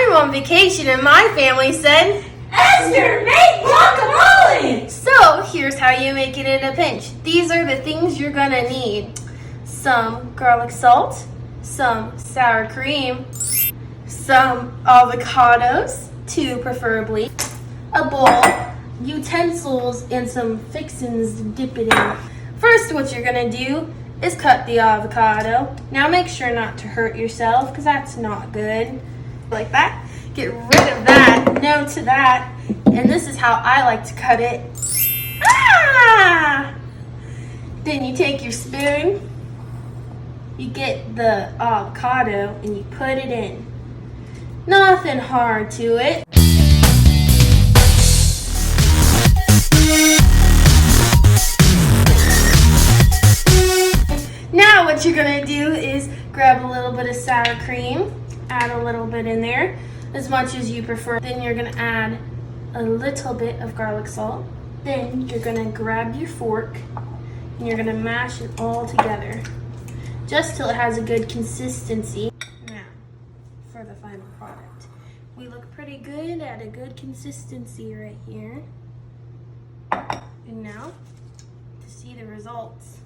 I'm on vacation and my family said, Esther, make guacamole! so here's how you make it in a pinch. These are the things you're gonna need. Some garlic salt, some sour cream, some avocados, 2 preferably, a bowl, utensils, and some fixins to dip it in. First, what you're gonna do is cut the avocado. Now make sure not to hurt yourself because that's not good. Like that. Get rid of that, no to that. And this is how I like to cut it. Ah! Then you take your spoon, you get the avocado and you put it in. Nothing hard to it. Now what you're gonna do is grab a little bit of sour cream, add a little bit in there, as much as you prefer. Then you're gonna add a little bit of garlic salt. Then you're gonna grab your fork and you're gonna mash it all together, just till it has a good consistency. Now, for the final product. We look pretty good at a good consistency right here. And now, to see the results.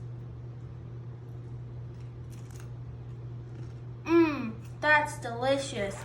That's delicious.